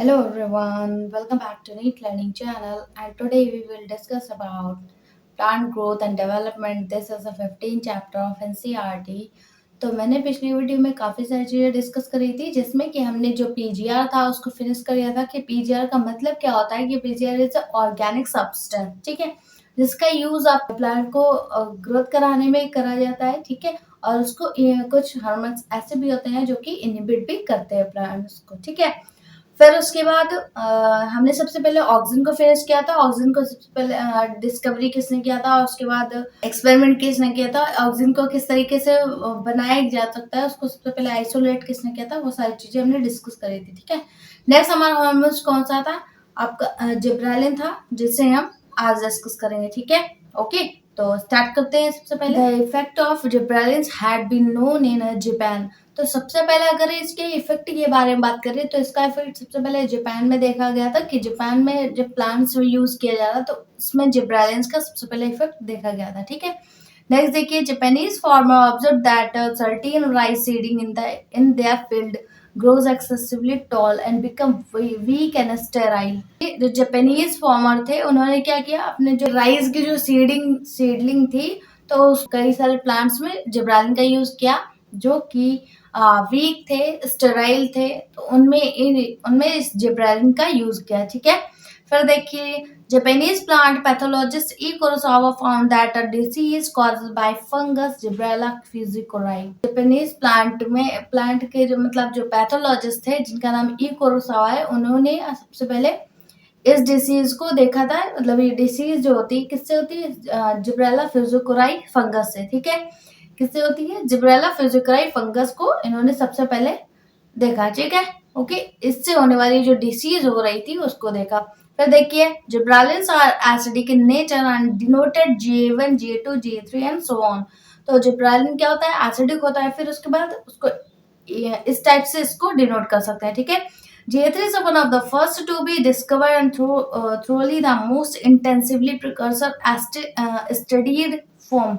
Hello everyone, welcome back to Neat Learning channel, and today we will discuss about plant growth and development. This is the 15th chapter of NCERT. तो मैंने पिछली video में काफ़ी सारी चीज़ें discuss करी थी जिसमें कि हमने जो पीजीआर था उसको फिनिश कर लिया था कि पीजीआर का मतलब क्या होता है कि पीजीआर इज ऑर्गेनिक सब्सटेंस, ठीक है, जिसका यूज़ आप प्लांट को ग्रोथ कराने में करा जाता है, ठीक है, और उसको कुछ हार्मोन्स ऐसे भी होते हैं जो कि इनहिबिट भी करते हैं प्लांट्स को, ठीक है। फिर उसके बाद हमने सबसे पहले ऑक्सीजन को फिनिश किया था। ऑक्सीजन को सबसे पहले डिस्कवरी किसने किया था और उसके बाद एक्सपेरिमेंट किसने किया था, ऑक्सीजन को किस तरीके से बनाया जा सकता है, उसको सबसे पहले आइसोलेट किसने किया था, वो सारी चीजें हमने डिस्कस करी थी, ठीक है। नेक्स्ट हमारा हार्मोन्स कौन सा था, आपका जिब्रेलिन था, जिसे हम आज डिस्कस करेंगे, ठीक है। ओके, तो स्टार्ट करते हैं। सबसे पहले the effect of gibberellin had been known in Japan. तो सबसे पहले अगर इसके इफेक्ट के बारे में बात करें तो इसका इफेक्ट सबसे पहले जापान में देखा गया था कि जापान में जब प्लांट्स यूज किया जा रहा तो उसमें जिब्रेलिन्स का सबसे पहले इफेक्ट देखा गया था, ठीक है। नेक्स्ट देखिए, Japanese farmer observe that certain rice seeding in their field grows excessively tall and become weak and sterile। जो जापानीज फार्मर थे उन्होंने क्या किया, अपने जो राइस की जो सीडलिंग थी तो कई सारे प्लांट्स में जिब्रेलिन का यूज किया जो कि वीक थे, स्टेराइल थे, तो उनमें इस जिब्रेलिन का यूज किया, ठीक है। फिर देखिए, Japanese plant pathologist E Kurosawa found that a disease caused by fungus Gibberella fujikuroi. Japanese plant के जो मतलब जो पैथोलॉजिस्ट थे जिनका नाम ई कुरोसावा है, उन्होंने सबसे पहले इस डिसीज को देखा था। मतलब ये डिसीज जो होती है किससे होती है, जिब्रेला फिजिकोराई फंगस से, ठीक है। किससे होती है, जिब्रेला फिजिकोराई फंगस को इन्होंने सबसे पहले देखा, ठीक है। ओके, इससे होने वाली जो डिसीज हो रही थी उसको देखा। फिर देखिए, gibberellins are acidic in nature and denoted J1 J2 J3 and so on. तो जिब्रेलिन क्या होता है, एसिडिक होता है, फिर उसके बाद उसको इस टाइप से इसको डिनोट कर सकते हैं, ठीक है। J3 is one of the first to be discovered and thoroughly the most intensively precursor studied form।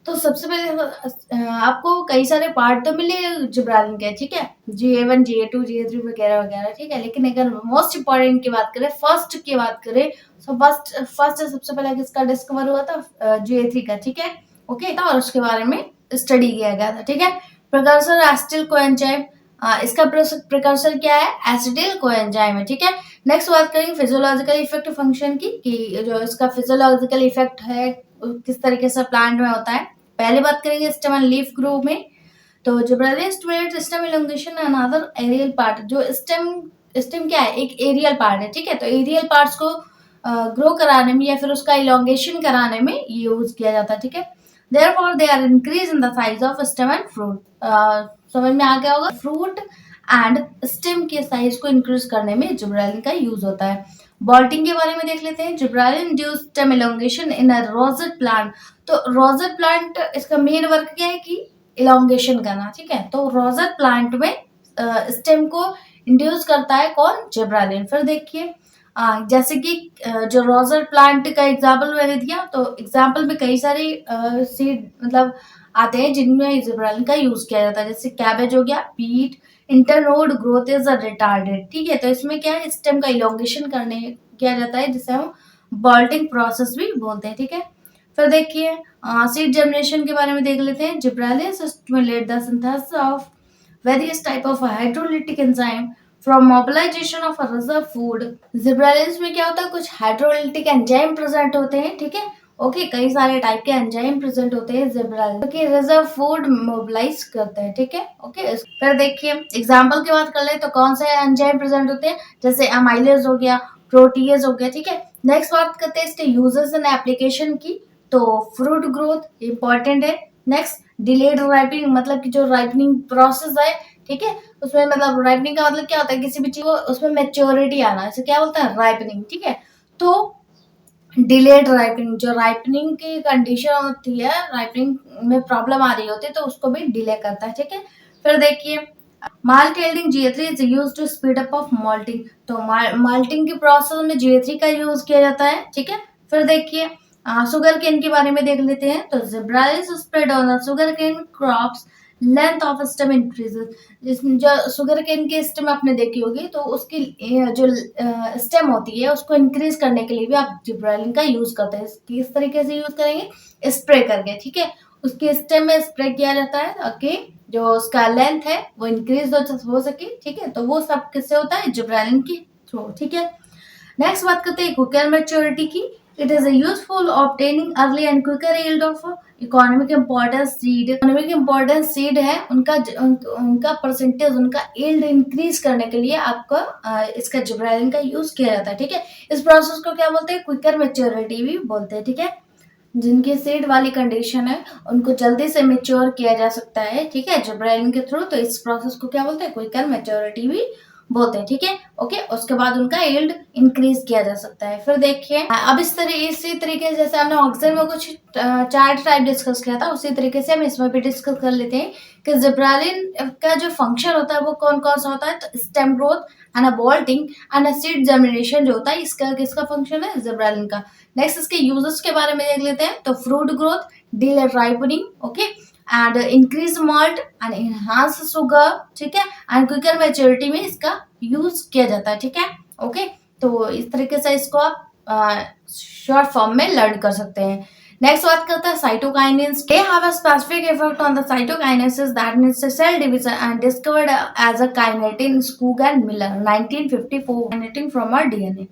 तो सबसे पहले आपको कई सारे पार्ट तो मिले जिब्रालिन के, ठीक है, J1 J2 J3 वगैरह वगैरह, ठीक है। लेकिन अगर मोस्ट इंपॉर्टेंट की बात करें, फर्स्ट की बात करें, तो फर्स्ट सबसे पहले किसका डिस्कवर हुआ था, J3 का, ठीक है। ओके, और उसके बारे में स्टडी किया गया था, ठीक है। प्रिकर्सर एसिटिल कोएंजाइम, इसका प्रिकर्सर क्या है, एसिटिल कोएंजाइम है, ठीक है। नेक्स्ट बात करेंगे फिजियोलॉजिकल इफेक्ट फंक्शन की, कि जो इसका फिजियोलॉजिकल इफेक्ट है किस तरीके से प्लांट में होता है। पहले बात करेंगे स्टेम एंड लीफ ग्रो में। तो gibberellin stimulate stem elongation and other aerial part. जो स्टेम क्या है, एक एरियल पार्ट है, ठीक है। तो एरियल पार्ट्स को ग्रो कराने में या फिर उसका इलोंगेशन कराने में यूज किया जाता है, ठीक है। Therefore, they are increase in the size of stem and fruit। समझ में आ गया होगा, फ्रूट एंड स्टेम के साइज को इंक्रीज करने में जिब्रेलिन का यूज होता है। बॉल्टिंग के बारे में देख लेते हैं। जिब्रेलिन इंड्यूस स्टेम इलोंगेशन इन अ रोजेट प्लांट। तो रोजेट प्लांट इसका मेन वर्क क्या है कि इलोंगेशन करना, ठीक है। तो रोजेट प्लांट में स्टेम को इंड्यूस करता है कौन, जिब्रेलिन। फिर देखिए, जैसे कि जो रोजर प्लांट का एग्जाम्पल मैंने दिया, तो एग्जाम्पल में कई सारे सीड मतलब आते हैं जिनमें जिब्रेलिन का यूज किया जाता है। जैसे कैबेज हो गया, पीट, इंटरनोड ग्रोथ इज रिटार्डेड, ठीक है। तो इसमें क्या है, स्टेम का इलोंगेशन करने किया जाता है जिसे हम बॉल्टिंग प्रोसेस भी बोलते हैं, ठीक है। फिर देखिए, सीड जर्मिनेशन के बारे में देख लेते हैं। Gibberellin stimulate the synthesis of various type of hydrolytic enzyme from mobilization of a reserve food। Gibberellins में क्या होता है, कुछ हाइड्रोलिटिक एंजाइम प्रेजेंट होते हैं, ठीक है। ओके, कई सारे टाइप के एंजाइम प्रेजेंट होते हैं जिब्रेलिन, जो कि रिजर्व फूड मोबिलाइज करते हैं, ठीक है। ओके, फिर देखिए एग्जांपल की बात कर ले तो कौन से एंजाइम प्रेजेंट होते हैं, जैसे अमाइलेज हो गया, प्रोटीएज हो गया, ठीक है। नेक्स्ट बात करते हैं इसके यूजेस एंड एप्लीकेशन की। तो फ्रूट ग्रोथ इंपॉर्टेंट है। नेक्स्ट, डिलेड राइपनिंग, मतलब कि जो राइपनिंग प्रोसेस है, ठीक है, उसमें मतलब राइपनिंग का मतलब क्या होता है, किसी भी चीज को उसमें मेच्योरिटी आना, इसे क्या बोलते हैं, राइपनिंग, ठीक है। तो डिलेड राइपनिंग, जो राइपनिंग की कंडीशन होती है, राइपनिंग में प्रॉब्लम आ रही होती है तो उसको भी डिले करता है, ठीक है। फिर देखिए, malt yielding J3 is used to speed up of malting. तो माल्टिंग के प्रोसेस में J3 का यूज किया जाता है, ठीक है। फिर देखिए, शुगर केन के बारे में देख लेते हैं। तो gibberellins spread on the sugar cane crops length of stem increases. जिसमें जो शुगर केन की स्टेम आपने देखी होगी, तो उसकी जो स्टेम होती है उसको इंक्रीज करने के लिए भी आप जिब्रेलिन का यूज करते हैं। किस तरीके से यूज करेंगे? स्प्रे करके, ठीक है। उसकी स्टेम में स्प्रे किया जाता है ताकि जो उसका लेंथ है वो इंक्रीज हो सके, ठीक है। तो वो सब किससे होता है? जिब्रेलिन के थ्रू, ठीक है। नेक्स्ट बात करते हैं क्विकर मैच्योरिटी की। It is useful obtaining early and quicker yield of economic importance seed. Economic importance seed है उनका उनका परसेंटेज, उनका यील्ड इंक्रीज करने के लिए आपका इसका जिब्रेलिन का यूज किया जाता है, ठीक है। इस प्रोसेस को क्या बोलते हैं? क्विकर मैच्योरिटी भी बोलते हैं, ठीक है। जिनकी सीड वाली कंडीशन है उनको जल्दी से मेच्योर किया जा सकता है, ठीक है, जिब्रेलिन के थ्रू। तो इस प्रोसेस को क्या बोलते हैं? क्विकर मैच्योरिटी भी बोलते हैं, ठीक है। ओके, उसके बाद उनका यील्ड इंक्रीज किया जा सकता है। फिर देखिए, अब इसी तरीके से जैसे हमने ऑक्सीजन में कुछ चार्ट टाइप डिस्कस किया था, उसी तरीके से हम इसमें भी डिस्कस कर लेते हैं कि जिब्रेलिन का जो फंक्शन होता है वो कौन कौन सा होता है। तो stem growth and bolting and seed germination जो होता है, इसका किसका फंक्शन है? जिब्रेलिन का। नेक्स्ट इसके यूजेस के बारे में देख लेते हैं। तो fruit growth, delay ripening, okay, and increase malt and enhance sugar, ठीक है, एंड क्विकर मैच्योरिटी में इसका यूज किया जाता है, ठीक है। ओके, तो इस तरीके से इसको आप शॉर्ट फॉर्म में लर्न कर सकते हैं। नेक्स्ट बात करते हैं cytokinins. They have a specific effect on the cytokinesis that means cell division and discovered as a kinetin Skoog and Miller 1954 kinetin from a DNA.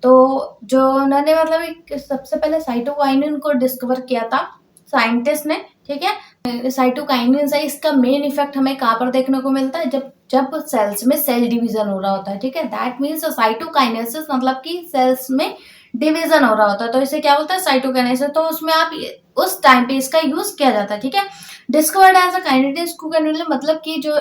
तो जो उन्होंने मतलब एक सबसे पहले साइटोकाइनिन को डिस्कवर किया था साइंटिस्ट ने, ठीक है। साइटोकाइनिन है, इसका मेन इफेक्ट हमें कहाँ पर देखने को मिलता है? जब जब सेल्स में सेल डिवीजन हो रहा होता है, ठीक है। दैट मीन्स साइटोकाइनेसिस मतलब कि सेल्स में डिवीजन हो रहा होता है, तो इसे क्या बोलता है? साइटोकाइनेसिस। तो उसमें आप उस टाइम पे इसका यूज किया जाता है, ठीक है। Discovered as a kinetin Skoog and Miller, मतलब कि जो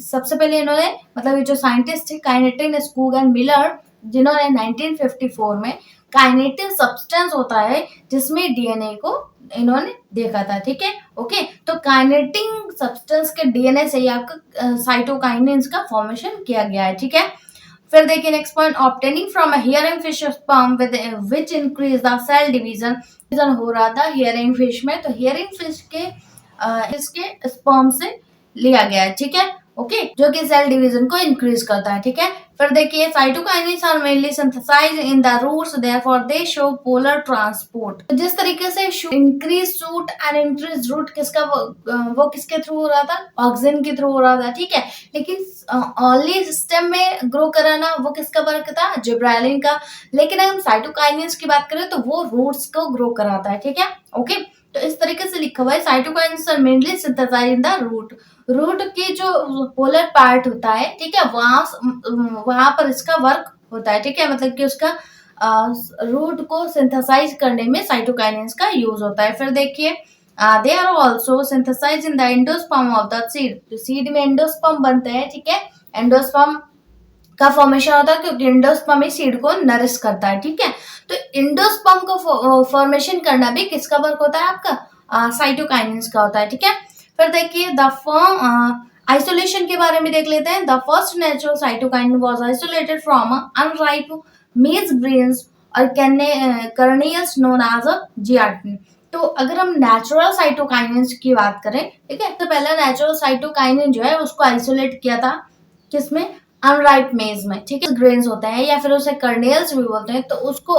सबसे पहले इन्होंने मतलब ये जो साइंटिस्ट थे काइनेटिन स्कूग एंड मिलर, जिन्होंने 1954 में काइनेटिन सब्सटेंस होता है जिसमें डीएनए को इन्होंने देखा था, ठीक है। ओके, तो काइनेटिन सब्सटेंस के डीएनए से ही आपका साइटोकाइनेंस का फॉर्मेशन किया गया है, ठीक है। फिर देखिए next point, obtaining from a herring fish sperm with which increase the cell division हो रहा था हियरिंग फिश में। तो हियरिंग फिश के इसके स्पर्म से लिया गया है, ठीक है। ओके, जो कि सेल डिवीजन को इंक्रीज करता है, ठीक है। फिर देखिए cytokinins are mainly synthesized in the roots, therefore they show polar transport. तो जिस तरीके से increase shoot and increase root किसका वो किसके थ्रू हो रहा था? ऑक्सीजन के थ्रू हो रहा था, ठीक है। लेकिन ओनली स्टेम में ग्रो कराना वो किसका वर्क था? जिब्रेलिन का। लेकिन अगर हम साइटोकाइनेस की बात करें तो वो रूट्स को ग्रो कराता है, ठीक है। ओके, तो इस तरीके से लिखा हुआ है cytokinins are mainly synthesized in the root. Root की जो पोलर पार्ट होता है, ठीक है, वहां पर इसका वर्क होता है, ठीक है। मतलब कि उसका रूट को सिंथेसाइज करने में साइटोकाइनेस का यूज होता है। फिर देखिए they are also synthesize in the endosperm of the seed. जो सीड में एंडोस्पर्म बनते हैं, ठीक है, एंडोस्पर्म का फॉर्मेशन होता है क्योंकि एंडोस्पर्म ही सीड को नरिश करता है, ठीक है। तो एंडोस्पर्म को फॉर्मेशन करना भी किसका वर्क होता है? आपका साइटोकाइनेस का होता है, ठीक है। फिर देखिए द फॉर्म आइसोलेशन के बारे में देख लेते हैं। The first natural cytokinin was isolated from unripe मेज ग्रेन्स और कर्नियल्स नोन एज अ जियाटिन। तो अगर हम नेचुरल साइटोकाइनेंस की बात करें, ठीक है, तो पहला नेचुरल साइटोकाइनिन जो है उसको आइसोलेट किया था किसमें? अनराइप मेज में, ठीक है। ग्रेन्स होते हैं या फिर उसे कर्नेल्स भी बोलते हैं, तो उसको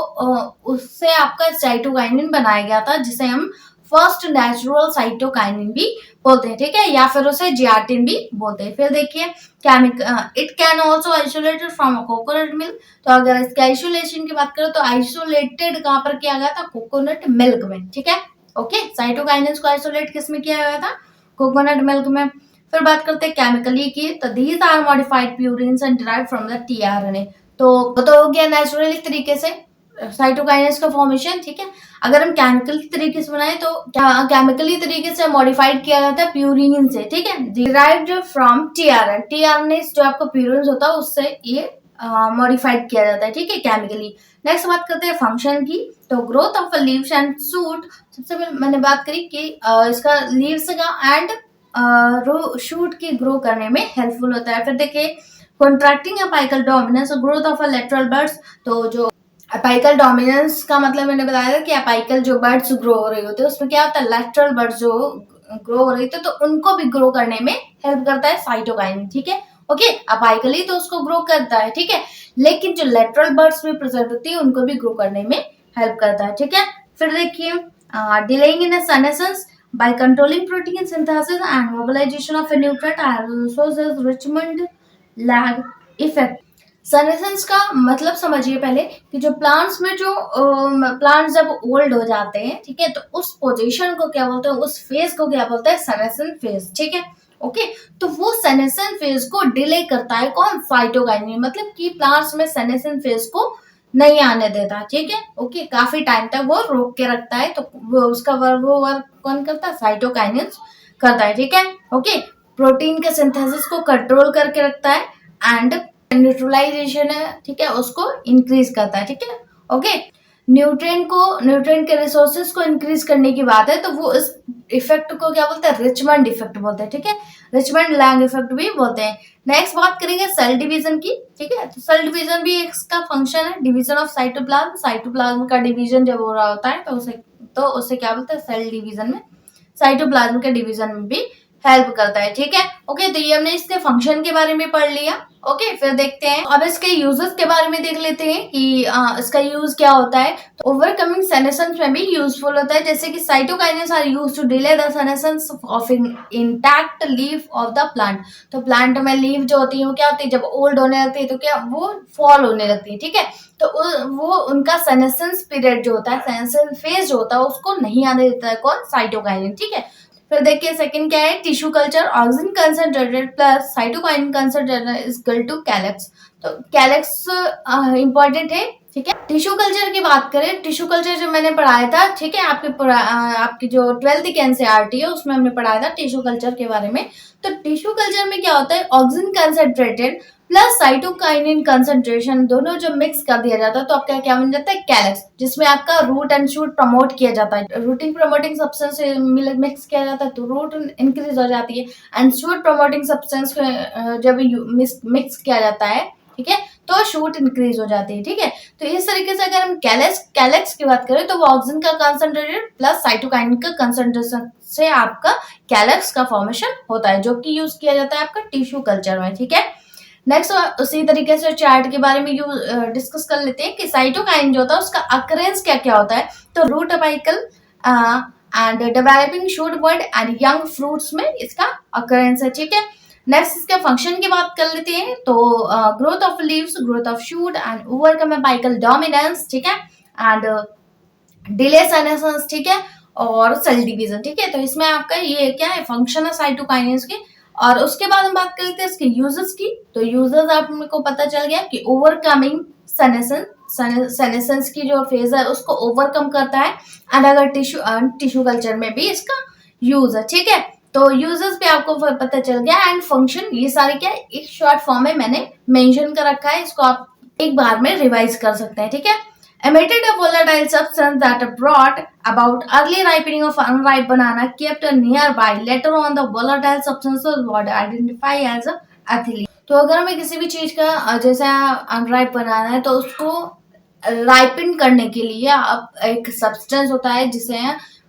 उससे आपका साइटोकाइनिन बनाया गया था जिसे हम फर्स्ट नेचुरल साइटोकाइनिन भी बोलते हैं, ठीक है, या फिर उसे जियाटिन भी बोलते हैं। फिर देखिए it can also isolated from a coconut milk. तो अगर इसके आइसोलेशन की बात करें तो आइसोलेटेड कहाँ पर किया गया था? कोकोनट मिल्क में, ठीक है। ओके, साइटोकाइनेस को आइसोलेट किस में किया गया था? कोकोनट मिल्क में। फिर बात करते हैं केमिकली की। तो these are modified purines and derived from the tRNA. तो वो तो हो गया नेचुरली तरीके से साइटोकाइनेस का फॉर्मेशन, ठीक है। अगर हम केमिकली तरीके से बनाए तो केमिकली तरीके से मॉडिफाइड किया जाता है प्यूरिन से, ठीक है, डिराइव्ड फ्रॉम टीआरएन। टीआरएन जो आपका प्यूरिन होता है उससे ये मॉडिफाइड किया जाता है, ठीक है, केमिकली। नेक्स्ट बात करते हैं फंक्शन की। तो growth of leaves and shoot, सबसे पहले मैंने बात करी कि इसका लीव्स का एंड शूट की ग्रो करने में हेल्पफुल होता है। फिर देखिए contracting apical dominance, growth of a lateral birds. तो जो अपाइकल डोमिनेंस का मतलब मैंने बताया था कि अपाइकल जो बर्ड्स ग्रो हो रही होती है उसमें क्या होता है? लेटरल बर्ड्स जो ग्रो हो रही थी तो उनको भी ग्रो करने में हेल्प करता है साइटोकाइनिन, ठीक है। ओके, अपाइकली तो उसको ग्रो करता है, ठीक है, लेकिन जो लेटरल बर्ड्स में प्रेजेंट होती है उनको भी ग्रो करने में हेल्प करता है, ठीक है। फिर देखिए, delaying in a senescence by controlling protein synthesis and mobilization of a nutrient also says Richmond lag effect। senescence का मतलब समझिए पहले कि जो प्लांट्स में जो प्लांट्स जब ओल्ड हो जाते हैं, ठीक है, तो उस पोजीशन को क्या बोलते हैं, उस फेज को क्या बोलते हैं, सेनेसेंस फेज, ठीक है। ओके, तो वो सेनेसेंस फेज को डिले करता है कौन, साइटोकाइनिन, मतलब कि प्लांट्स में सेनेसेंस फेज को नहीं आने देता, ठीक है। ओके, काफी टाइम तक वो रोक के रखता है, तो वो उसका वो वर्क कौन करता है, साइटोकाइनिन करता है, ठीक है। ओके, प्रोटीन के सिंथेसिस को कंट्रोल करके रखता है एंड न्यूट्रलाइजेशन है, ठीक है, उसको इंक्रीज करता है, ठीक है। ओके, न्यूट्रिएंट के रिसोर्सेज को इंक्रीज करने की बात है तो वो इस इफेक्ट को क्या बोलते हैं, रिचमंड इफेक्ट बोलते हैं, ठीक है, रिचमंड लैंग इफेक्ट भी बोलते हैं। नेक्स्ट बात करेंगे सेल डिवीजन की, ठीक है, तो सेल डिवीजन भी इसका फंक्शन है, डिवीजन ऑफ साइटोप्लाज्म। साइटोप्लाज्म का डिवीजन जब हो रहा होता है तो उसे क्या बोलते हैं, सेल डिवीजन में, साइटोप्लाज्म के डिवीजन में भी हेल्प करता है, ठीक है। ओके, तो ये हमने इसके फंक्शन के बारे में पढ़ लिया। ओके, फिर देखते हैं अब इसके यूजेस के बारे में, देख लेते हैं कि इसका यूज क्या होता है। तो ओवरकमिंग सेनेसेंस में भी यूजफुल होता है, जैसे कि cytokinins are used to delay the senescence of intact leaf of the plant. तो प्लांट में लीफ जो होती है वो क्या होती है, जब ओल्ड होने लगती है तो क्या वो फॉल होने लगती है, ठीक है, तो वो उनका सेनेसेंस पीरियड जो होता है, सेनेसेंस फेज जो होता है उसको नहीं आने देता है कौन, साइटोकाइनिन, ठीक है। फिर देखिए सेकंड क्या है, tissue culture, oxygen concentrated plus cytokinin concentrated is equal to callus. तो कैलेक्स इंपॉर्टेंट है, ठीक है। टिश्यू कल्चर की बात करें, टिश्यू कल्चर जो मैंने पढ़ाया था, ठीक है, आपकी जो 12th की एनसीईआरटी है उसमें हमने पढ़ाया था टिश्यू कल्चर के बारे में। तो टिश्यू कल्चर में क्या होता है, oxygen concentrated plus cytokinin concentration दोनों जब मिक्स कर दिया जाता है तो आपका क्या बन जाता है, कैलेक्स, जिसमें आपका रूट एंड शूट प्रमोट किया जाता है। रूटिंग प्रमोटिंग सब्सटेंस मिक्स किया जाता है तो रूट इंक्रीज हो जाती है, एंड शूट प्रमोटिंग सब्सटेंस जब मिक्स किया जाता है, ठीक है, तो शूट इंक्रीज हो जाती है, ठीक है। तो इस तरीके से अगर हम कैलेक्स की बात करें तो वो ऑक्सीजन का कंसंट्रेटेड प्लस साइटोकाइनिन का कंसंट्रेशन से आपका कैलेक्स का फॉर्मेशन होता है, जो कि यूज किया जाता है आपका टिश्यू कल्चर में, ठीक है। नेक्स्ट उसी तरीके से चार्ट के बारे में डिस्कस कर लेते हैं कि साइटोकाइन जो होता है उसका अकरेंस क्या क्या होता है। तो root apical and developing shoot bird and young fruits में इसका अकरेंस है, ठीक है। नेक्स्ट इसके फंक्शन की बात कर लेते हैं, तो growth of leaves, growth of shoot and overcome apical dominance, ठीक है, एंड डिले सेनेसेंस, ठीक है, और सेल डिवीजन, ठीक है। तो इसमें आपका ये क्या है, फंक्शन है साइटोकाइनेस के। और उसके बाद हम बात करते हैं इसके यूजेस की। तो यूजेस आपको पता चल गया कि ओवरकमिंग सेनेसेंस की जो फेज है उसको ओवरकम करता है, एंड अगर टिश्यू कल्चर में भी इसका यूज है, ठीक है। तो यूजेस भी आपको पता चल गया, एंड फंक्शन ये सारे क्या एक शॉर्ट फॉर्म में मैंने मेंशन कर रखा है, इसको आप एक बार में रिवाइज कर सकते हैं, ठीक है। Emitted a volatile substance that brought about early ripening of unripe banana kept nearby. Later on, the volatile substances were identified as ethylene. तो अगर हमें किसी भी चीज का जैसे अनराइप बनाना है तो उसको राइपन करने के लिए अब एक सब्सटेंस होता है जिसे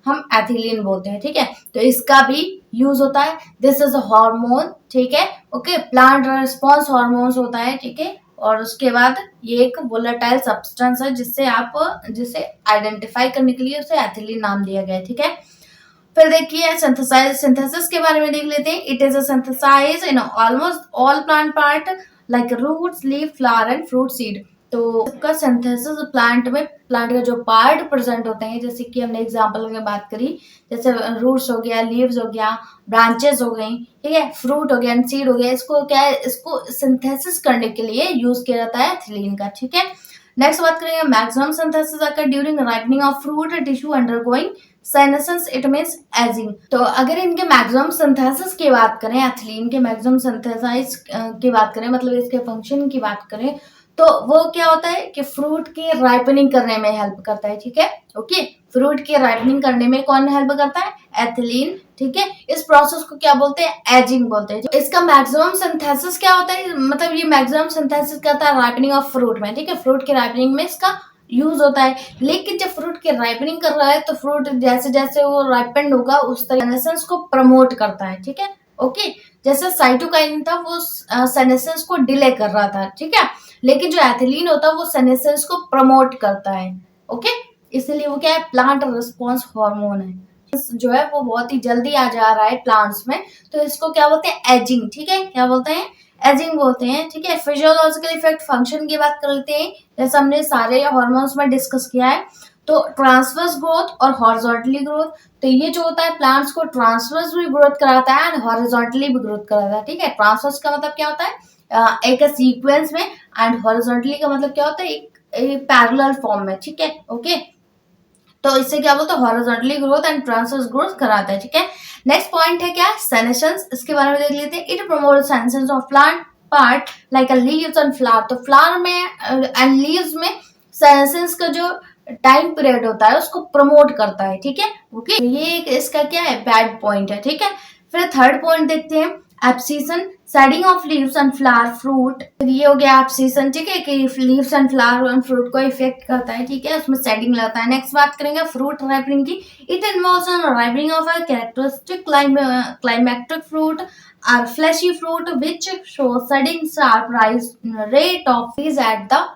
हम एथिलीन बोलते हैं, ठीक है। तो इसका भी यूज होता है, दिस इज अ हार्मोन, ठीक है। ओके, प्लांट रिस्पॉन्स हार्मोन्स होता है, ठीक है। और उसके बाद ये एक वोलेटाइल सब्सटेंस है जिसे आइडेंटिफाई करने के लिए उसे एथिलीन नाम दिया गया है, ठीक है। फिर देखिए सिंथेसिस के बारे में देख लेते हैं। It is a synthesize in almost all plant part like roots, leaf, flower and fruit seed. तो इसका सिंथेसिस प्लांट का जो पार्ट प्रेजेंट होते हैं, जैसे कि हमने एग्जांपल में बात करी, जैसे रूट्स हो गया, लीव्स हो गया, ब्रांचेस हो गई, ठीक है, फ्रूट हो गया, सीड हो गया, इसको क्या है, इसको सिंथेसिस करने के लिए यूज किया जाता है एथिलीन का, ठीक है। नेक्स्ट बात करेंगे maximum synthesis occur during ripening of fruit tissue undergoing senescence, it means ageing. तो अगर इनके मैक्सिमम सिंथेसिस की बात करें, एथिलीन के मैक्सिमम सिंथेसाइज की बात करें, मतलब इसके फंक्शन की बात करें, तो वो क्या होता है कि फ्रूट की राइपनिंग करने में हेल्प करता है, ठीक है। ओके, फ्रूट की राइपनिंग करने में कौन हेल्प करता है, एथिलीन, ठीक है। इस प्रोसेस को क्या बोलते हैं, एजिंग बोलते हैं। इसका मैक्सिमम सिंथेसिस क्या होता है, मतलब ये मैक्सिमम सिंथेसिस करता है राइपनिंग ऑफ फ्रूट में, ठीक है, फ्रूट की राइपनिंग में इसका यूज होता है। लेकिन जब फ्रूट की राइपनिंग कर रहा है तो फ्रूट जैसे जैसे वो राइपेंड होगा उस तरह सेनेसेंस को प्रमोट करता है, ठीक है। ओके, जैसे साइटोकाइन था वो सेनेसेंस को डिले कर रहा था, ठीक है, लेकिन जो एथिलीन होता है वो सेनेसेंस को प्रमोट करता है। ओके, इसलिए वो क्या है, प्लांट रिस्पॉन्स हार्मोन है जो है वो बहुत ही जल्दी आ जा रहा है प्लांट्स में, तो इसको क्या बोलते हैं, एजिंग, ठीक है, क्या बोलते हैं, एजिंग बोलते हैं, ठीक है। फिजियोलॉजिकल इफेक्ट फंक्शन की बात कर लेते हैं, जैसे हमने सारे हार्मोन्स में डिस्कस किया है। तो ट्रांसवर्स ग्रोथ और हॉरिजॉन्टली ग्रोथ, तो ये जो होता है प्लांट्स को ट्रांसवर्स भी ग्रोथ कराता है एंड हॉरिजॉन्टली भी ग्रोथ कराता है, ठीक है। ट्रांसवर्स का मतलब क्या होता है, एक सीक्वेंस में, एंड हॉरिजॉन्टली का मतलब क्या होता है, एक पैरेलल फॉर्म में, ठीक है। ओके, तो इससे क्या बोलते हैं, horizontally growth and transverse growth कराता है, ठीक है। नेक्स्ट पॉइंट है क्या, सेनेशंस, इसके बारे में देख लेते हैं। It promotes senescence of plant part like a leaves and flower, तो फ्लावर में एंड लीव्स में सेनेशंस का जो टाइम पीरियड होता है उसको प्रमोट करता है, ठीक है। ओके, तो ये इसका क्या है, बैड पॉइंट है, ठीक है। फिर थर्ड पॉइंट देखते हैं, abscission, shedding of leaves and flower fruit, ये हो गया एब्सिशन, ठीक है, कि leaves and flower and fruit को इफेक्ट करता है, ठीक है, उसमें शेडिंग लगता है। नेक्स्ट बात करेंगे फ्रूट राइपनिंग की। It involves ripening of a characteristic climacteric fruit are fleshy fruit which show sudden sharp rise rate of freeze at the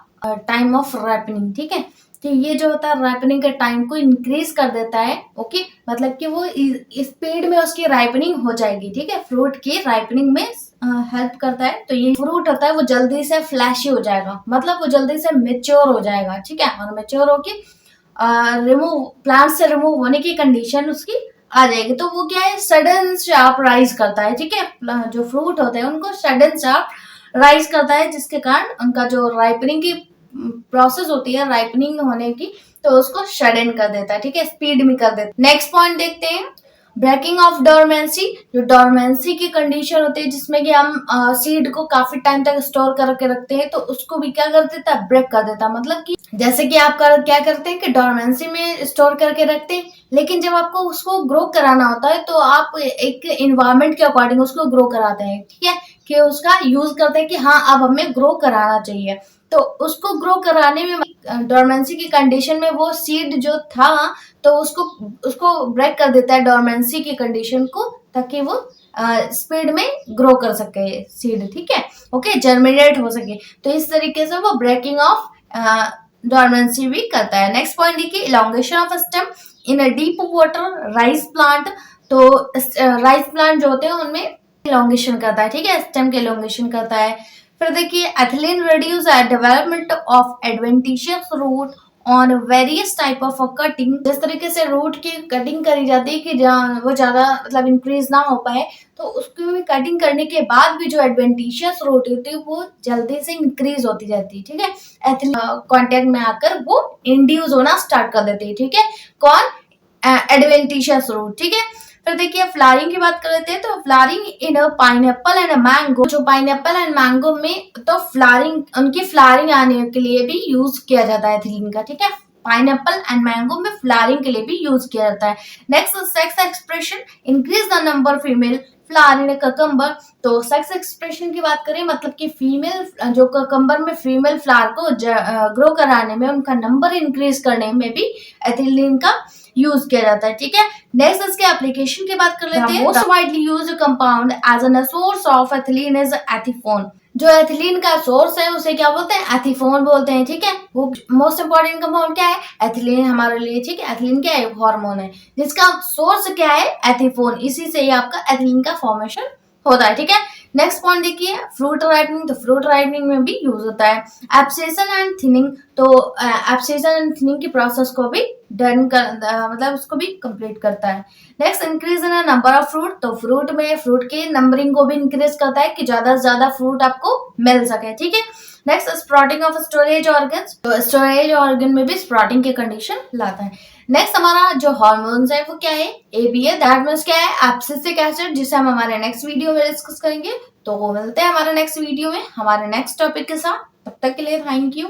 time of ripening, ठीक है। तो ये जो होता है राइपनिंग के टाइम को इंक्रीज कर देता है। ओके, मतलब कि वो स्पीड में उसकी राइपनिंग हो जाएगी, ठीक है, फ्रूट की राइपनिंग में हेल्प करता है। तो ये फ्रूट होता है वो जल्दी से फ्लैशी हो जाएगा, मतलब वो जल्दी से मेच्योर हो जाएगा, ठीक है, और मेच्योर होके रिमूव प्लांट से रिमूव होने की कंडीशन उसकी आ जाएगी। तो वो क्या है, सडन शार्प राइज करता है, ठीक है, जो फ्रूट होते हैं उनको सडन शार्प राइज करता है, जिसके कारण उनका जो राइपनिंग की प्रोसेस होती है राइपनिंग होने की, तो उसको सडन कर देता है, ठीक है, स्पीड में कर देता है। नेक्स्ट पॉइंट देखते हैं, ब्रेकिंग ऑफ डोरमेंसी, जो डोरमेंसी की कंडीशन होती है जिसमें कि हम सीड को काफी टाइम तक स्टोर करके रखते हैं, तो उसको भी क्या कर देता है, ब्रेक कर देता है। मतलब कि जैसे कि आप क्या करते हैं कि डोरमेंसी में स्टोर करके रखते हैं, लेकिन जब आपको उसको ग्रो कराना होता है तो आप एक इन्वायरमेंट के अकॉर्डिंग उसको ग्रो कराते हैं, ठीक है, कि उसका यूज करते हैं कि हाँ अब हमें ग्रो कराना चाहिए। तो उसको ग्रो कराने में डोरमेंसी की कंडीशन में वो सीड जो था तो उसको ब्रेक कर देता है डोरमेंसी की कंडीशन को, ताकि वो स्पीड में ग्रो कर सके सीड, ठीक है, ओके, जर्मिनेट हो सके। तो इस तरीके से वो ब्रेकिंग ऑफ डोरमेंसी भी करता है। नेक्स्ट पॉइंट देखिए, elongation of stem in a deep water rice plant, तो राइस प्लांट जो होते हैं उनमें इलोंगेशन करता है, ठीक है, स्टेम के इलोंगेशन करता है। फिर देखिए, ethylene reduce development of adventitious root on various type of cutting, जिस तरीके से रूट की कटिंग करी जाती है कि जहाँ वो ज्यादा मतलब इंक्रीज ना हो पाए, तो उसकी भी कटिंग करने के बाद भी जो एडवेंटिशियस रूट होती है वो जल्दी से इंक्रीज होती जाती है, ठीक है, एथिलीन कांटेक्ट में आकर वो इंड्यूस होना स्टार्ट कर देती है, ठीक है, कौन, एडवेंटिशियस रूट, ठीक है। फिर देखिए फ्लावरिंग की बात कर लेते हैं, तो flowering in pineapple and mango, जो पाइनएप्पल एंड मैंगो में तो फ्लावरिंग उनकी फ्लावरिंग आने के लिए भी यूज किया जाता है एथिलीन का, ठीक है, पाइनएप्पल एंड मैंगो में फ्लावरिंग के लिए भी यूज किया जाता है। Next, sex expression, increase the number female flower in cucumber, तो सेक्स एक्सप्रेशन की बात करें मतलब कि फीमेल जो ककम्बर में फीमेल फ्लावर को ग्रो कराने में उनका नंबर इंक्रीज करने में भी एथिलीन का यूज किया जाता है, ठीक है। नेक्स्ट इसके एप्लीकेशन की बात कर लेते हैं। Most widely used compound as an source of ethylene is ethephon, जो एथिलीन का सोर्स है उसे क्या बोलते हैं, एथिफोन बोलते हैं, ठीक है। वो मोस्ट इंपॉर्टेंट कंपाउंड क्या है, एथिलीन हमारे लिए, ठीक है, एथिलीन क्या है, हार्मोन है जिसका सोर्स क्या है, एथिफोन, इसी से ही आपका एथिलीन का फॉर्मेशन होता है, ठीक है। नेक्स्ट पॉइंट देखिए, फ्रूट राइपनिंग, तो फ्रूट राइपनिंग में भी यूज होता है। एब्सेशन एंड थिनिंग, तो एब्सेशन एंड थिनिंग की प्रोसेस को भी डन कर मतलब उसको भी कंप्लीट करता है। Next, increase in number of fruit, तो फ्रूट में फ्रूट के नंबरिंग को भी इंक्रीज करता है कि ज्यादा से ज्यादा फ्रूट आपको मिल सके, ठीक है। Next, sprouting of storage organs, तो स्टोरेज ऑर्गन में भी स्प्रॉटिंग की कंडीशन लाता है। नेक्स्ट हमारा जो हार्मोन्स है वो क्या है, एबी है, दैट मींस क्या है, एब्सिसिक एसिड, जिसे हम हमारे नेक्स्ट वीडियो में डिस्कस करेंगे। तो वो मिलते हैं हमारे नेक्स्ट वीडियो में हमारे नेक्स्ट टॉपिक के साथ, तब तक के लिए थैंक यू।